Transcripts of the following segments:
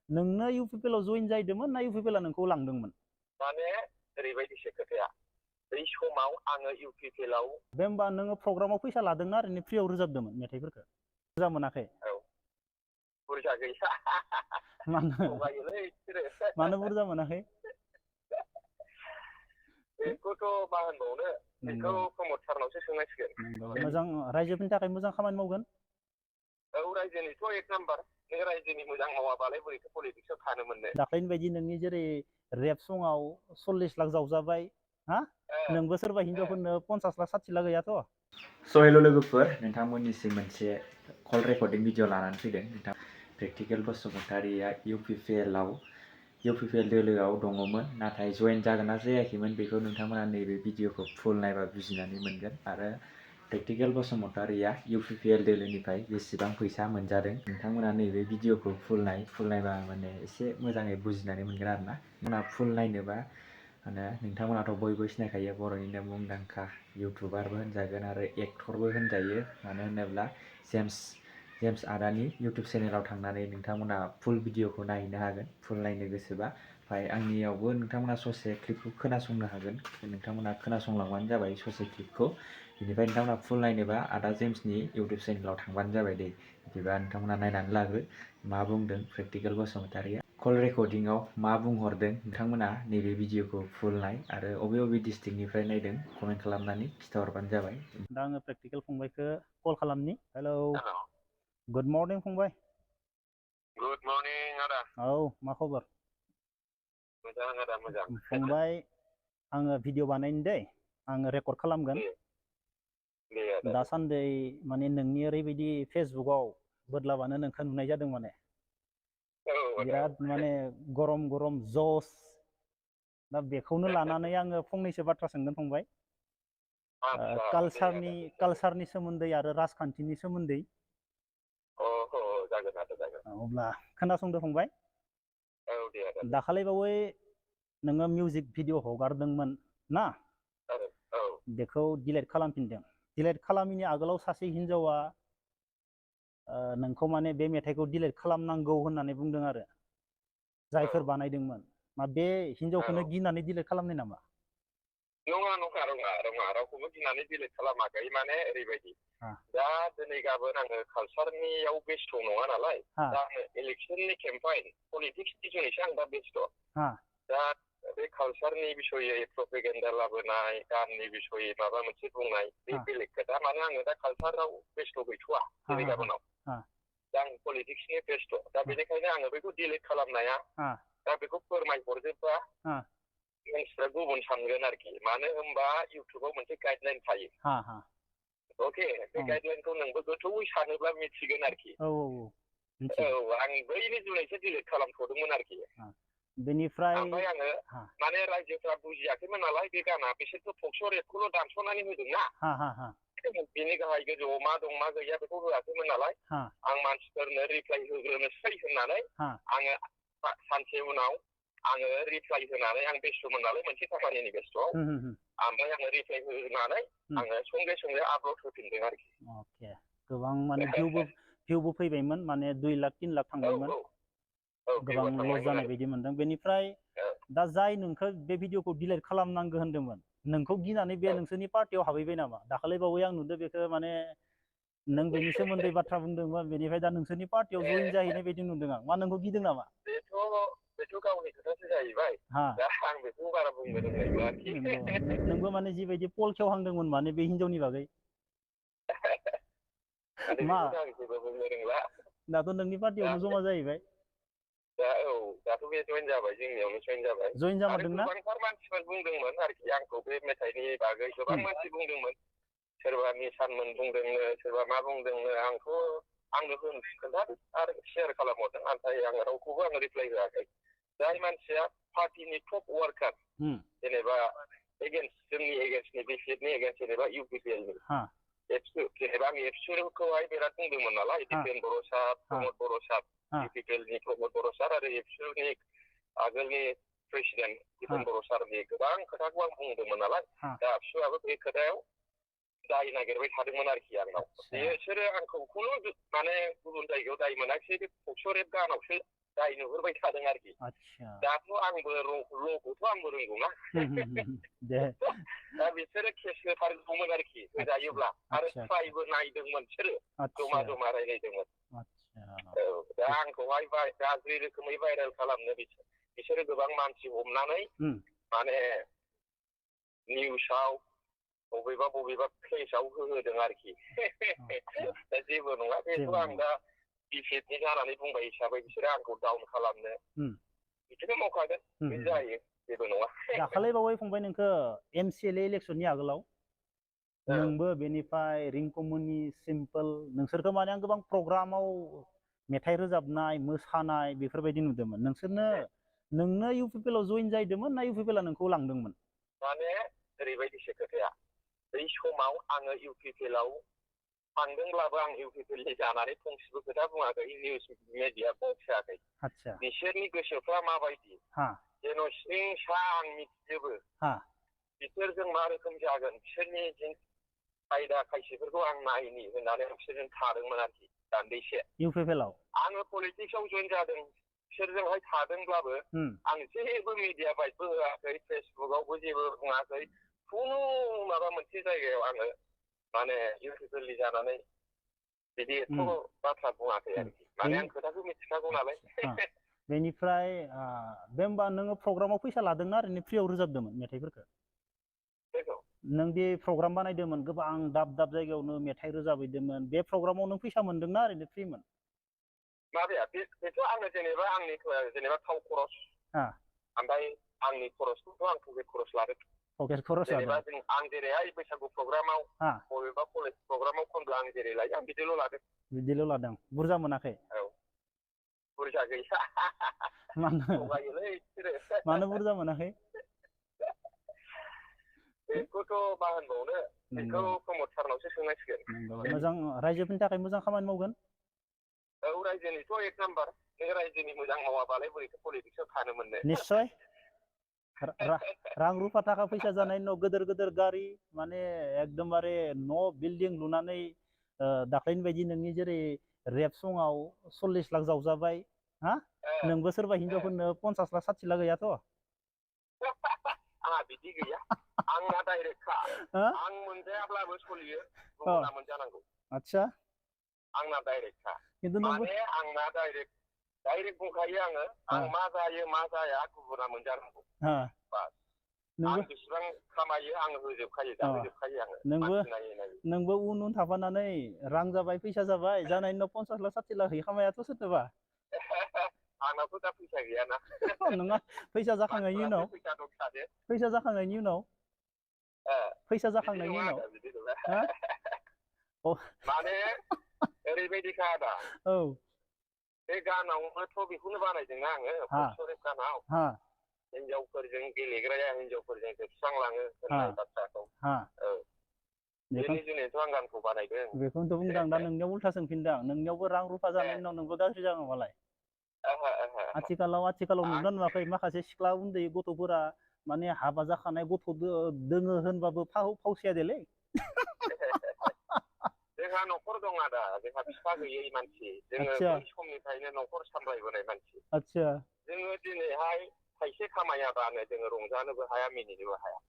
नोंनो इउपिपिएल आव जइन जाहैदोंमोन ना इउपिपिएल आ नोंखौ लांदोंमोन? माने ओरैबायदिसो खोथाया बै समाव आङो इउपिपिएल आव बे होमबा नोङो प्रग्रामाव फैसा लादोंना ओरैनो फ्रियाव रोजाबदोंमोन मेथाइफोरखौ? बुरजा मोनाखै? औ बुरजा गैया थगायोलै बिसोरो मानो बुरजा मोनाखै? बेखौथ' मा होनबावनो बेखौ प्रमद सारनावसो सोंनांसिगोन। मोजां रायजोफोरनि थाखाय मोजां खामानि मावगोन। औ रायजोनिथ' एक नाम्बार नों रायजोनि मोजां मावाबालाय बोरैथो पलिटिक्सआव थानो मोननो। दाख्लैनि बायदि नोंनि जेरै रेप सङाव 40 लाख जावजाबाय हा नोंबो सोरबा हिनजावफोरनो 50 लाख 60 लाख गैयाथ'। स' हेल' लोगोफोर, नोंथांमोननिसिम मोनसे कल रेकर्डिं भिडिअ लानानै फैदों। नोंथां प्रेक्टिकेल बसुमतारिया इउपिपिएल दोलोआव दङमोन, नाथाय जइन जागोन ना जायाखैमोन बेखौ नोंथांमोना नैबे भिडिअखौ फुल नायबा बुजिनानै मोनगोन। आरो प्रेक्टिकेल बसुमतारिया इउपिपिएल दोलोनिफ्राय बेसेबां फैसा मोनजादों नोंथांमोना नैबे भिडिअखौ फुल नायबा माने एसे मोजाङै बुजिनानै मोनगोन आरोना। नोंथांमोना फुल नायनोबा माने नोंथांमोनाथ' बयबो सिनायखायो बर'निनो मुंदांखा इउटुबारबो होनजागोन आरो एक्टरबो होनजायो। मानो होनोब्ला जेम्स आदानि इउटुब चेनेलाव थांनानै नोंथांमोना फुल भिडिअखौ नायहैनो हागोन फुल नायनो गोसोबा। ओमफ्राय आंनियावबो नोंथांमोना ससे क्लिपखौ खोनासंनो हागोन, नोंथांमोना खोनासंलांबानो जाबाय ससे क्लिपखौ। बिनिफ्राय नोंथांमोना फुल नायनोबा आदा जेम्सनि इउटुब चेनेलाव थांबानो जाबाय दे। बिदिबा नोंथांमोना नायनानै लाग्रो मा बुंदों प्रेक्टिकेल बसुमतारिया, कल रेकर्डिंआव मा बुंहरदों। नोंथांमोना नैबे भिडिअखौ फुल नाय आरो अबे डिस्ट्रिक्टनिफ्राय नायदों कमेन्ट खालामनानै खिथाहरबानो जाबाय। दा आङो प्रेक्टिकेल फंबायखौ कल खालामनि। हेलौ गुड मर्निं फंबाय। गुड मर्निं आदा। औ मा खबर? मोजां आदा मोजां। फंबाय आङो भिडिअ बानायनो दै, आङो रेकर्ड खालामगोन। दे आदा दासान्दि माने नोंनि ओरैबायदि फेसबुकआव बोदलाबानो नोंखौ नुनाय जादों माने बिराद माने गरम गरम जस। दा बेखौनो लानानै आङो फंनैसो बाथ्रा सोंगोन फंबाय। कालसारनि सोमोन्दै आरो राजखान्थिनि सोमोन्दै। जागोन आदा जागोन। अब्ला खोनासंदो फंबाय। औ दे आदा। दाखालि बावै नोङो मिउजिक भिडिअ हगारदोंमोन ना? औ बेखौ डिलेट खालामफिनदों। डिलेट खालामैनि आगोलाव सासे हिनजावा नोंखौ माने बे मेथाइखौ डिलेट खालामनांगौ होननानै बुंदों आरो जायफोर बानायदोंमोन। मा बे हिनजावखौनो गिनानै डिलेट खालामनाय नामा? नङा रावखौबो गिनानै डिलेट खालामाखै। माने ओरैबायदि दा दिनै गाबोन आङो कालसारनियाव बेस्थ' नङा नालाय, दा आङो इलेक्सननि केम्पाइन पलिटिक्सनि जुनैसो आं दा बेस्थ'। दा बे कालसारनि बिसयै प्रपेगेन्डा लाबोनाय, गाननि बिसयै माबा मोनसे बुंनाय बे बेलेग खोथा। माने आङो दा कालसाराव बेस्थ' गैथ'वा दिनै गाबोनाव। दा आं पलिटिक्सनि बेस्थ'। दा बेनिखायनो आङो बेखौ डिलेट खालामनाया दा बेखौ फोरमायहरजोबबा मानसिफ्रा गुबुन सानगोन आरोखि। मानो होनबा इउटुबाव मोनसे गाइडलाइन थायो। अके, बे गाइडलाइनखौ नोंबो गोथौयै सानोब्ला मिथिगोन आरोखि। आं बैनि जुनैसो डिलेट खालामथ'दोंमोन आरोखि। बेनिफ्राय ओमफ्राय आङो माने रायजोफ्रा बुजियाखैमोन नालाय बे गाना, बिसोरथ' टकस' रेटखौल' दानस'नानै होदोंना। बिनि गाहाय गोजौआव मा दं मा गैया बेखौ होआखैमोन नालाय, आं मानसिफोरनो रिप्लाइ होग्रोनोसै होननानै आङो सानसे उनाव आङो रिप्लाइ होनानै, आं बेस्थ'मोन नालाय मोनसे खामानिनि बेस्थ'आव, ओमफ्राय आङो रिप्लाइ होनानै आङो संगे आपल'ड होफिनदों आरोखि। अके, गोबां माने भिउबो फैबायमोन, माने 2 लाख 3 लाख थांबायमोन। गोबां लस जानाय बायदि मोनदों। बेनिफ्राय दा जाय नोंखौ बे भिडिअखौ डिलेट खालामनांगौ होन्दोंमोन, नोंखौ गिनानै बे नोंसोरनि पार्टियाव हाबहैबाय नामा? दाखालि बावै आं नुदों बेखौ, माने नों बेनि सोमोन्दै बाथ्रा बुंदोंमोन, बेनिफ्राय दा नोंसोरनि पार्टियाव जइन जाहैनाय बायदि नुदों आं। मा नोंखौ गिदों नामा? बेथ' गावनि खोथासो जाहैबाय। दा आं बेखौ बारा बुंनो रोंनाय आरोखि। नोंबो माने जिबायदि पल खेवहांदोंमोन माने बे हिनजावनि बागै। मा दाथ' नोंनि पार्टियावनो जमा जाहैबाय। दाथ' बे जइन जाबाय, जोंनियावनो जइन जाबाय। जइन आरो जामारदोंना? गोबांथार मानसिफोर बुंदोंमोन आरोखि आंखौ बे मेथाइनि बागै, गोबां मानसि बुंदोंमोन। सोरबा निसानमोन बुंदोंनो, सोरबा मा बुंदोंनो। आंनो खोन्थादों आरो शेयार खालामहरदों, नाथाय आङो रावखौबो आङो रिप्लाइ होआखै। जाय मानसिया पार्टिनि टप वार्कार, जेनेबा जोंनि एगेन्स्टनि बिपिएफनि एगेन्स्ट, जेनेबा इउपिपिएलनि एबसु, जेनेबा आं एबसुखौहाय बिराद बुंदोंमोन नालाय, दिपेन बर' सार, प्रमद बर' सार, इउपिपिएलनि प्रमद बर' सार आरो एबसुनि आगोलनि प्रेसिडेन्ट दिपेन बर' सारनि गोबां खोथाखौ आं बुंदोंमोन नालाय। दा एबसुआबो बे खोथायाव दाय नागिरबाय थादोंमोन आरोखि आंनाव। बिसोरो आंखौ खुनु माने गुबुन जायगायाव दाय मोनाखिसै, बे टकस' रेट गानावसो जाय नुहुरबाय थादों आरोखि आतसा दाथ' आंबो ल'खौथ' आंबो रोंगौना दे दा बिसोरो केस होथारगौमोन आरोखि होजायोब्ला आरो ट्राइबो नायदोंमोन बिसोरो जमा जमा रायलायदोंमोन औ दा आंखौहाय गाज्रि रोखोमै भाइरेल खालामनो बिसोरो गोबां मानसि हमनानै माने निउसाव बबेबा पेजाव होदों आरोखि दा जेबो नङा बेथ' आं दा बिपिएफनि जानानै बुंबाय हिसाबै बिसोरो आंखौ डाउन खालामनो बिदिनो मावखागोन बे जायो जेबो नङा दाखालि बावै फंबाय नोंखौ MCLA इलेक्सननि आगोलाव नोंबो बेनिफ्राय रिंकुमनि सिम्पोल नोंसोरखौ माने आं गोबां प्रग्रामाव मेथाइ रोजाबनाय मोसानाय बेफोरबायदि नुदोंमोन नोंनो UPPL आव जइन जाहैदोंमोन ना UPPL आ नोंखौ लांदोंमोन माने ओरैबायदिसो खोथाया बै समाव आङो UPPL आव थांदोंब्लाबो आं UPPL नि जानानै फंसेबो खोथा बुङाखै निउस मिडिया बखियाखै बिसोरनि गोसोफ्रा माबायदि जेन' सिं सा आं मिथिजोबो बिसोरजों मा रोखोम जागोन बिसोरनि खायदा खायसेफोरखौ आं नायनि होननानै बिसोरजों थादोंमोन आरोखि दान्दैसे UPPL आव आङो पलिटिक्सआव जइन जादों बिसोरजोंहाय थादोंब्लाबो आं जेबो मिडिया बाइटबो होआखै फेसबुकआवबो जेबो बुङाखै खुनु माबा मोनसे जायगायाव आङो माने UPPL जानानै बिदि एथ' बाथ्रा बुङाखै आरोखि माने आं खोथाखौ मिथिखागौ नालाय बेनिफ्राय बे होमबा नोङो प्रग्रामाव फैसा लादोंना ओरैनो फ्रियाव रोजाबदोंमोन मेथाइफोरखौ नों दि प्रग्राम बानायदोंमोन गोबां दाब जायगायावनो मेथाइ रोजाबहैदोंमोन बे प्रग्रामाव नों फैसा मोनदोंना ओरैनो फ्रिमोन माबाया बेथ' आङो जेनेबा थाव खरस ओमफ्राय आंनि खरसखौथ' आं पकेट खरस लादों जेनेबा आं जेरैहाय बैसागु प्रग्रामाव बबेबा कलेज प्रग्रामाव खनब्ला आं जेरै लायो आं बिदिल' लादों बुरजा मोनाखै औ बुरजा गैया मानो बुरजा मोनाखै बेखौथ' मा होनबावनो बेखौ प्रमद सारनावसो सोंनांसिगोन मोजां रायजोफोरनि थाखाय मोजां खामानि मावगोन औ रायजोनिथ' एक नाम्बार नों रायजोनि मोजां मावाबालाय बोरैथो पलिटिक्सआव थानो मोननो निस्सय रां रुफा थाखा फैसा जानायनि उनाव गोदोर गारि माने एकदमबारे न' बिल्डिं लुनानै दाख्लैनि बायदि नोंनि जेरै रेप सङाव 40 लाख जावजाबाय नोंबो सोरबा हिनजावफोरनो 50 लाख 60 लाख गैयाथ' आंहा बिदि गैया आंना डाइरेक्टखा आं मोनजायाब्लाबो सलियो गुबुना मोनजानांगौ आच्छा आंना डाइरेक्टखा माने आंना डाइरेक्ट बुंखायो आङो आं मा जायो मा जाया गुबुना मोनजानांगौ बास आं बेसेबां खामायो आङो होजोबखायो आङो नोंबो उन थाफानानै रां जाबाय फैसा जाबाय जानायनि उनाव 50 लाख 60 लाख हैखामायाथ' सोरनोबा आंनावथ' दा फैसा गैयाना नङा फैसा जाखांनायनि उनाव माने ओरैबायदिखा आदा औ बे गानावनोथ' बेखौनो बानायदोंना आङो फक्सरेप गानाव हिनजावफोरजों गेलेग्राया हिनजावफोरजों जोबस्रांलाङो होननाय बाथ्राखौ बेनि जुनैथ' आं गानखौ बानायदों बेखौनोथ' बुंदों दा नोंनियाव उल्था सोंफिनदों नोंनियावबो रां रुफा जानायनि उनाव नोंबो गाज्रि जागोन मालाय आथिखालाव नुदों नुवाखै माखासे सिख्ला उन्दै गथ'फोरा माने हाबा जाखानाय गथ' दोङो होनबाबो फावसाया देलै जोंहा न'खर दं आदा जोंहा बिफा गैयै मानसि जोङो बै समनिफ्रायनो न'खर सामलायबोनाय मानसि जोङो दिनैहाय थाइसे खामायाबानो जोङो रंजानोबो हाया मिनिनोबो हाया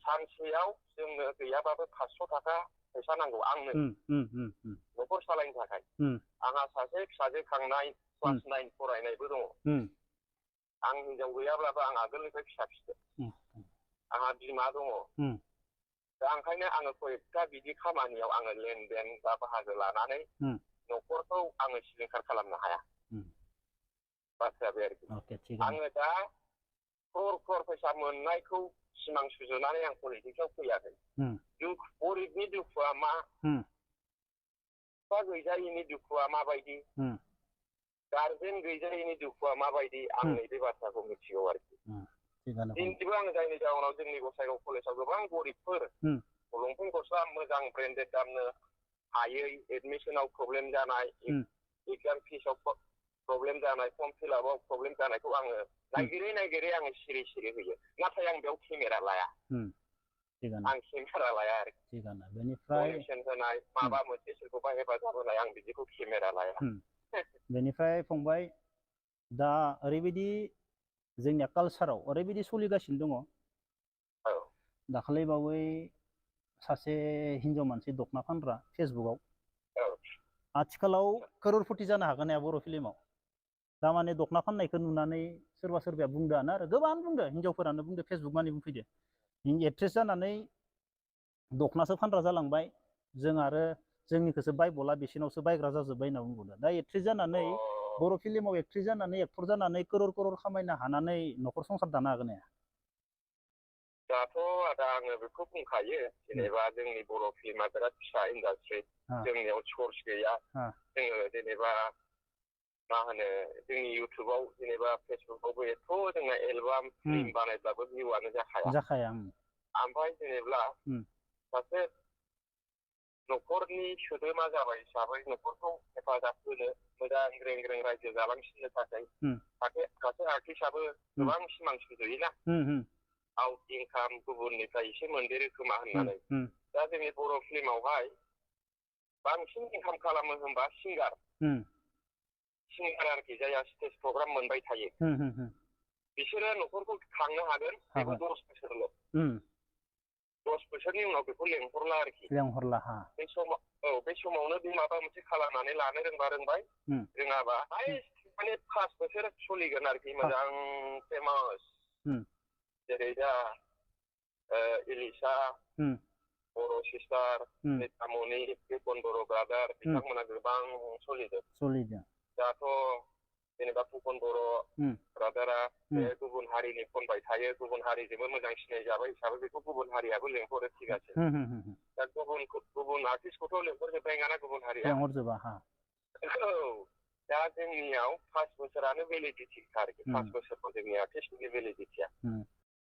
सानसेयाव जोंनो गैयाबाबो 500 थाखा फैसा नांगौ आंनो न'खर सालायनो थाखाय आंहा सासे फिसाजो खांनाय क्लास 9 फरायनायबो दङ आं हिनजाव गैयाब्लाबो आं आगोलनिफ्राय फिसा फिसो आंहा बिमा दङ दा ओंखायनो आङो कयेकथा बिदि खामानियाव आङो लेनदेन बा बाहागो लानानै न'खरखौ आङो सिलिंखार खालामनो हाया बाथ्राया बे आरोखि आङो दा क्रर फैसा मोननायखौ सिमां सुजुनानै आं पलिटिक्सआव फैयाखै गरिबनि दुखुआ मा बिफा गैजायिनि दुखुआ माबायदि गारजेन गैजायिनि दुखुआ माबायदि आं नैबे बाथ्राखौ मिथिगौ आरोखि दिनैबो आं जायनि जाहोनाव जोंनि गसाइगाव कलेजाव गोबां गरिबफोर लंपेन्ट गस्ला मोजां ब्रेन्डेड गाननो हायै एडमिसनाव प्रब्लेम जानाय एगजाम फिसाव प्रब्लेम जानाय फर्म फिलआपआव प्रब्लेम जानायखौ आङो नायगिरै आङो सिरि होयो नाथाय आं बेयाव केमेरा लाया आं केमेरा लाया आरोखि डनेसन होनाय माबा मोनसे सोरखौबा हेफाजाब होनाय आं बिदिखौ केमेरा लाया बेनिफ्राय फंबाय दा ओरैबायदि जोंनिया कालसाराव ओरैबायदि सोलिगासिनो दङ दाखालि बावै सासे हिनजाव मानसि दखना फानग्रा फेसबुकआव आथिखालाव करोड़पति जानो हागोन हाया बर' फिल्माव दामाने दखना फाननायखौ नुनानै सोरबा सोरबाया बुंदोआनो आरो गोबां बुंदो हिनजावफोरानो बुंदो फेसबुक मानि बुंफैदो एक्ट्रेस जानानै दखनासो फानग्रा जालांबाय जों आरो जोंनिखौसो बायबला बिसिनावसो बायग्रा जाजोब्बाय होनना बुंदों दा एक्ट्रेस जानानै बर' फिल्माव एक्ट्रेस जानानै एक्टर जानानै करोड़ खामायनो हानानै न'खर संसार दानो हागोन हाया दाथ' आदा आङो बेखौ बुंखायो जेनेबा जोंनि बर' फिल्मा बिराद फिसा इन्डास्ट्रि जोंनियाव सर्स गैया जोङो जेनेबा मा होनो जोंनि इउटुबाव जेनेबा फेसबुकआवबो एथ' जोंना एलबाम फिल्म बानायब्लाबो भिउआनो जाखाया ओमफ्राय जेनेब्ला सासे न'खरनि सोद्रोमा जाबाय हिसाबै न'खरखौ हेफाजाब होनो मोजां ग्रें ग्रें रायजो जालांसिननो थाखाय सासे आर्टिस्टआबो गोबां सिमां सुजुयोना आउट इनकाम गुबुननिफ्राय एसे मोनदेरो खोमा होननानै दा जोंनि बर' फिल्मावहाय बांसिन इनकाम खालामो होनबा सिंगार आरोखि जायहा स्टेज प्रग्राम मोनबाय थायो बिसोरो न'खरखौ खांनो हागोन बेबो 10 बोसोरल' 10 बोसोरनि उनाव बेखौ लेंहरला आरोखि बे समाव बे समावनो बे माबा मोनसे खालामनानै लानो रोंबाय रोङाबा माने 5 बोसोर सोलिगोन आरोखि मोजां फेमास जेरै दा इलिसा बर' सिस्टार नेतामनि फुकन बर' ब्रादार बिथांमोना गोबां सोलिदों दाथ' जेनेबा फुकन बर' ब्रादारा बे गुबुन हारिनि खनबाय थायो गुबुन हारिजोंबो मोजां सिनायजाबाय हिसाबै बेखौ गुबुन हारियाबो लेंहरो थिगासे दा गुबुन आर्टिस्टखौथ' लेंहरजोबनाय नङाना गुबुन हारिया दा जोंनियाव 5 बोसोरानो भेलिडिटि आरोखि 5 बोसोरखौ जोंनि आर्टिस्टनि भेलिडिटिया